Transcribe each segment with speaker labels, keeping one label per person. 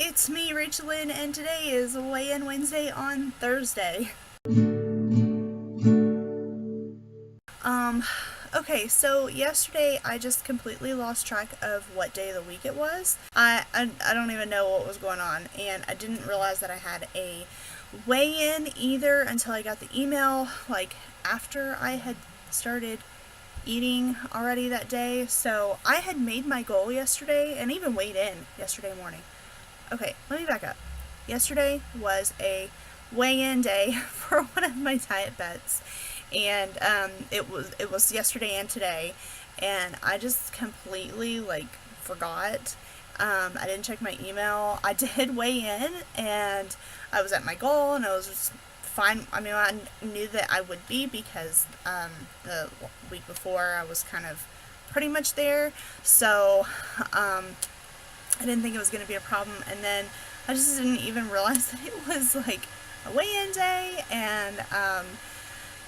Speaker 1: it's me, RachaelLyn, and today is Weigh-In Wednesday on Thursday. Okay, so yesterday I just completely lost track of what day of the week it was. I don't even know what was going on, and I didn't realize that I had a weigh-in either until I got the email, like, after I had started eating already that day. So I had made my goal yesterday and even weighed in yesterday morning. Okay, let me back up. Yesterday was a weigh-in day for one of my diet bets, and it was yesterday and today, and I just completely forgot. I didn't check my email. I did weigh in, and I was at my goal, and I was just fine. I mean, I knew that I would be because the week before I was kind of pretty much there, so I didn't think it was going to be a problem, and then I just didn't even realize that it was like a weigh-in day, and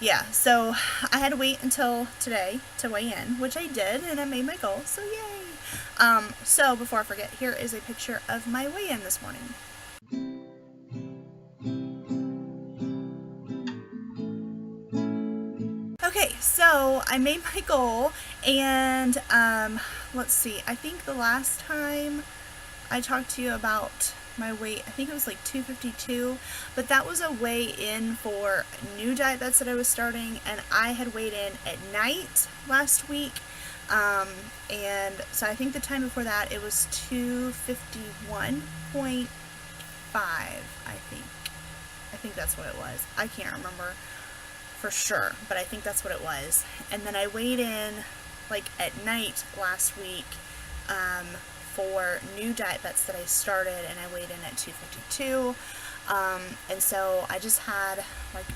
Speaker 1: yeah, so I had to wait until today to weigh in, which I did, and I made my goal, so yay! So before I forget, here is a picture of my weigh-in this morning. Okay, so I made my goal, and let's see, I think the last time I talked to you about my weight, I think it was like 252, but that was a weigh-in for new diet bets that I was starting, and I had weighed in at night last week, and so I think the time before that it was 251.5, I think that's what it was. I can't remember for sure, but I think that's what it was. And then I weighed in like at night last week for new diet bets that I started, and I weighed in at 252, and so I just had like a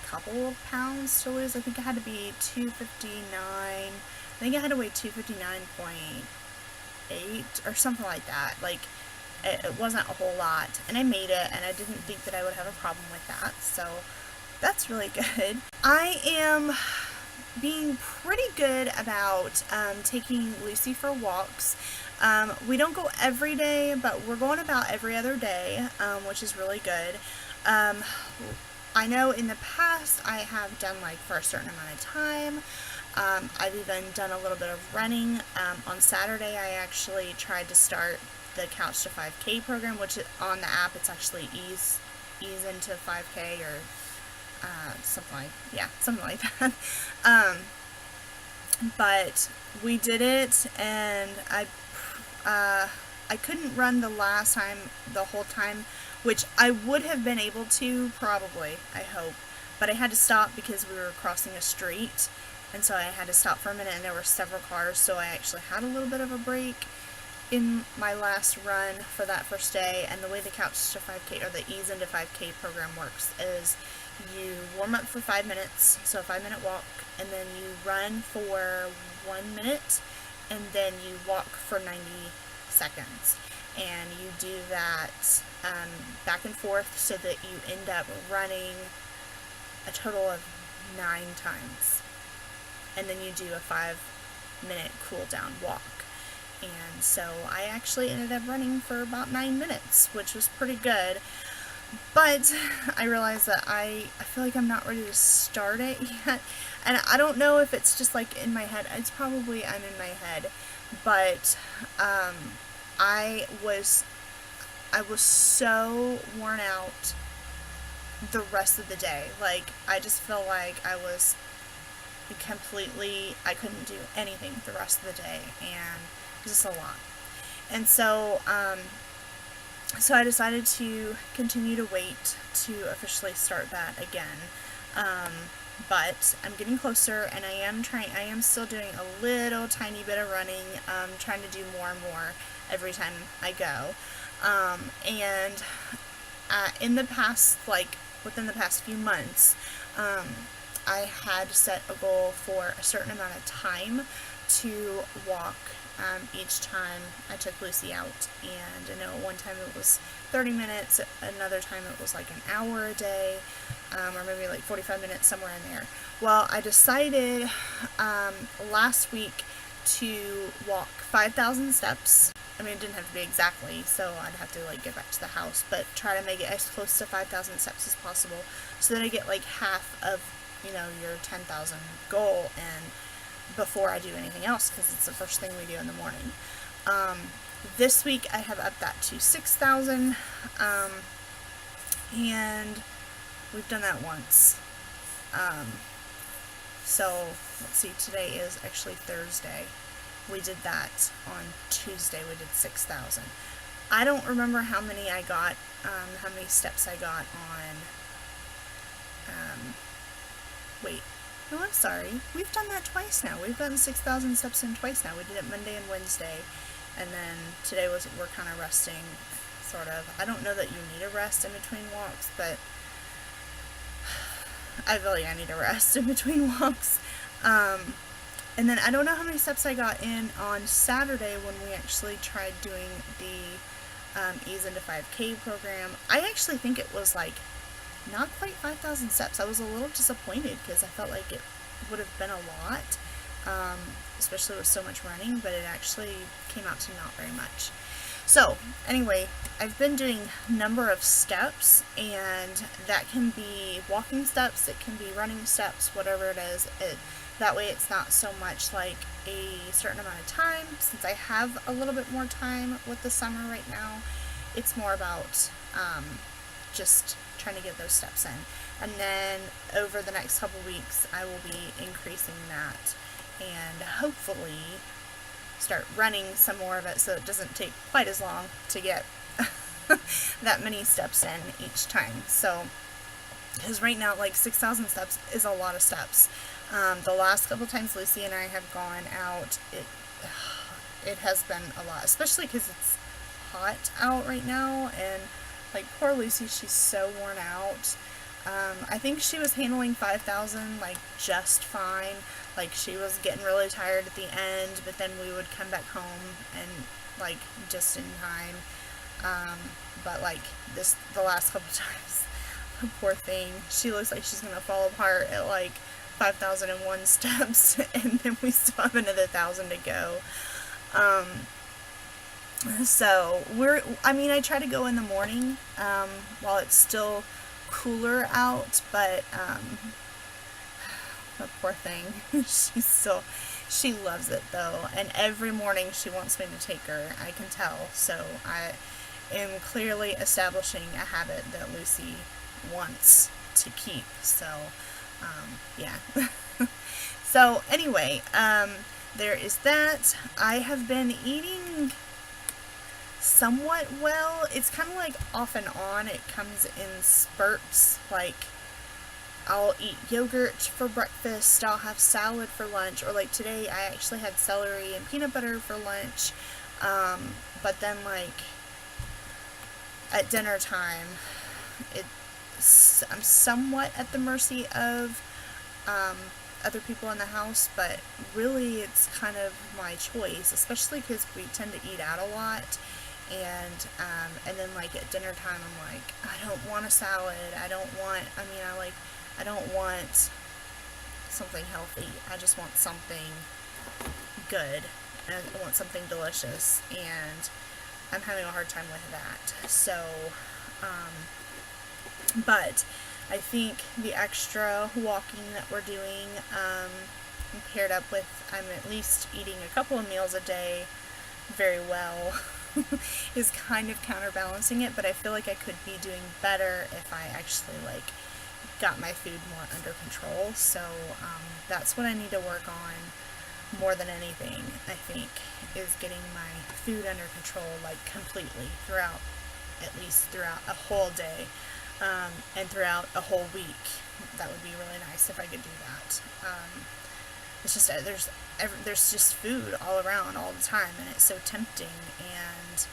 Speaker 1: couple of pounds to lose. I think I had to be 259, I think I had to weigh 259.8 or something like that. Like it wasn't a whole lot, and I made it, and I didn't think that I would have a problem with that, so that's really good. I am being pretty good about taking Lucy for walks. We don't go every day, but we're going about every other day, which is really good. I know in the past I have done like for a certain amount of time. I've even done a little bit of running. On Saturday I actually tried to start the Couch to 5K program, which on the app it's actually ease into 5K or something like that. But we did it, and I couldn't run the whole time, which I would have been able to probably, I hope, but I had to stop because we were crossing a street, and so I had to stop for a minute, and there were several cars, so I actually had a little bit of a break in my last run for that first day. And the way the Couch to 5K or the Ease into 5K program works is you warm up for 5 minutes, so a 5-minute walk, and then you run for 1 minute, and then you walk for 90 seconds, and you do that back and forth so that you end up running a total of 9 times, and then you do a 5-minute cool down walk. And so I actually ended up running for about 9 minutes, which was pretty good. But I realized that I feel like I'm not ready to start it yet. And I don't know if it's just like in my head. It's probably I'm in my head. But I was so worn out the rest of the day. Like, I just felt like I was I couldn't do anything the rest of the day, and it was just a lot. And so so I decided to continue to wait to officially start that again. But I'm getting closer, and I am still doing a little tiny bit of running, trying to do more and more every time I go. And in the past, within the past few months, I had set a goal for a certain amount of time to walk each time I took Lucy out, and I know at one time it was 30 minutes, another time it was like an hour a day, or maybe like 45 minutes, somewhere in there. Well, I decided last week to walk 5,000 steps. I mean, it didn't have to be exactly, so I'd have to like get back to the house, but try to make it as close to 5,000 steps as possible, so that I get like half of, your 10,000 goal, and before I do anything else, because it's the first thing we do in the morning. This week I have upped that to 6,000, and we've done that once. So let's see, today is actually Thursday. We did that on Tuesday. We did 6,000. I don't remember how many I got, how many steps I got on, wait, no, I'm sorry. We've done that twice now. We've gotten 6,000 steps in twice now. We did it Monday and Wednesday, and then today we're kind of resting, sort of. I don't know that you need a rest in between walks, but I feel like I need a rest in between walks. And then I don't know how many steps I got in on Saturday when we actually tried doing the Ease into 5K program. I actually think it was like not quite 5,000 steps. I was a little disappointed because I felt like it would have been a lot, especially with so much running, but it actually came out to not very much. So anyway, I've been doing number of steps, and that can be walking steps, it can be running steps, whatever it is. That way it's not so much like a certain amount of time. Since I have a little bit more time with the summer right now, it's more about just trying to get those steps in. And then over the next couple weeks, I will be increasing that and hopefully start running some more of it, so it doesn't take quite as long to get that many steps in each time. So, because right now, like 6,000 steps is a lot of steps. The last couple times Lucy and I have gone out, it has been a lot, especially because it's hot out right now, and like poor Lucy, she's so worn out. I think she was handling 5,000 like just fine. Like she was getting really tired at the end, but then we would come back home and like just in time. But like the last couple times, the poor thing, she looks like she's gonna fall apart at like 5,001 steps, and then we still have another 1,000 to go. So I try to go in the morning, while it's still cooler out, but, the poor thing, she loves it though, and every morning she wants me to take her, I can tell, so I am clearly establishing a habit that Lucy wants to keep, so, yeah. So, anyway, there is that. I have been eating somewhat well. It's kind of like off and on. It comes in spurts. Like, I'll eat yogurt for breakfast, I'll have salad for lunch, or like today I actually had celery and peanut butter for lunch, but then like at dinner time, I'm somewhat at the mercy of other people in the house, but really it's kind of my choice, especially because we tend to eat out a lot. And then like at dinner time, I'm like, I don't want a salad. I don't want something healthy. I just want something good. I want something delicious, and I'm having a hard time with that. So, but I think the extra walking that we're doing, paired up with I'm at least eating a couple of meals a day very well, is kind of counterbalancing it, but I feel like I could be doing better if I actually like got my food more under control. So that's what I need to work on more than anything, I think, is getting my food under control like completely throughout, at least throughout a whole day, and throughout a whole week. That would be really nice if I could do that. It's just there's just food all around all the time, and it's so tempting, and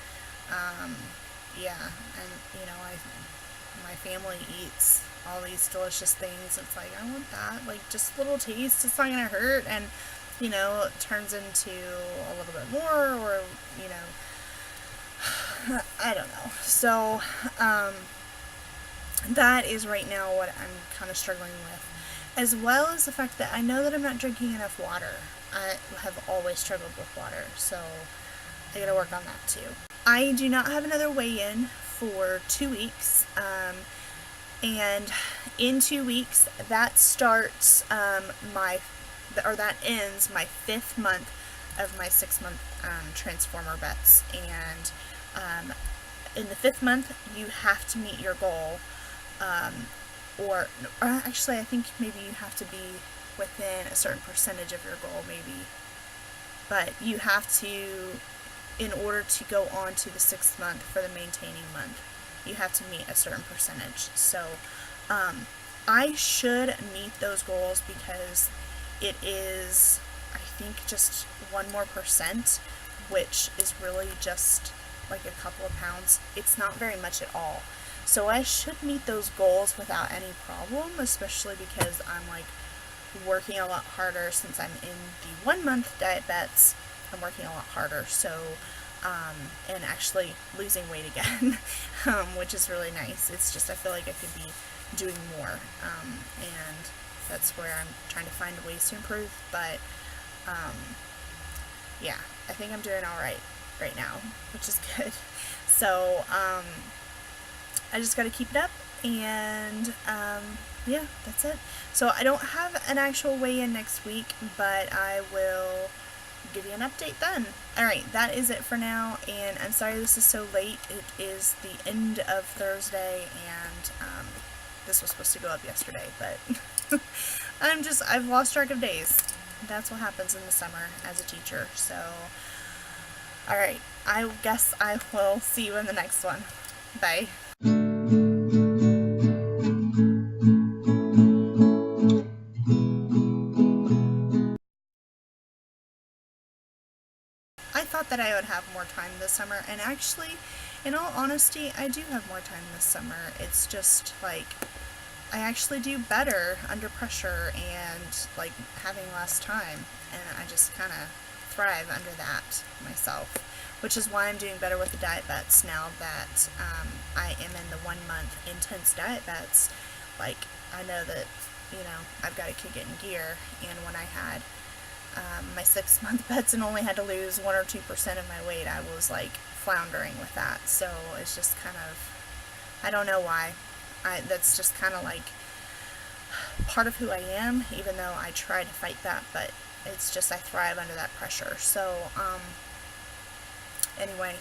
Speaker 1: yeah, and my family eats all these delicious things. It's like, I want that, like just a little taste, it's not gonna hurt, and it turns into a little bit more, or I don't know. So that is right now what I'm kind of struggling with, as well as the fact that I know that I'm not drinking enough water. I have always struggled with water, so I gotta work on that too. I do not have another weigh-in for 2 weeks, and in 2 weeks, that starts that ends my 5th month of my 6-month Transformer bets, and in the 5th month, you have to meet your goal, or actually, I think maybe you have to be within a certain percentage of your goal, maybe, but you have to, in order to go on to the 6th month for the maintaining month, you have to meet a certain percentage. So I should meet those goals because it is, I think, just 1 more percent, which is really just like a couple of pounds. It's not very much at all. So I should meet those goals without any problem, especially because I'm like working a lot harder since I'm in the 1-month diet bets. I'm working a lot harder, so and actually losing weight again, which is really nice. It's just I feel like I could be doing more, and that's where I'm trying to find ways to improve. But yeah, I think I'm doing all right now, which is good. So I just got to keep it up, and yeah, that's it. So I don't have an actual weigh-in next week, but I will give you an update then. Alright, that is it for now, and I'm sorry this is so late. It is the end of Thursday, and this was supposed to go up yesterday, but I've lost track of days. That's what happens in the summer as a teacher. So, alright, I guess I will see you in the next one. Bye. I thought that I would have more time this summer, and actually, in all honesty, I do have more time this summer. It's just like I actually do better under pressure and like having less time, and I just kind of thrive under that myself, which is why I'm doing better with the diet bets now that I am in the 1-month intense diet bets. Like, I know that, I've got to kick it in gear, and when I had my 6-month bets and only had to lose 1 or 2% of my weight, I was like floundering with that. So it's just kind of, I don't know why. That's just kind of like part of who I am, even though I try to fight that, but it's just I thrive under that pressure. So anyway,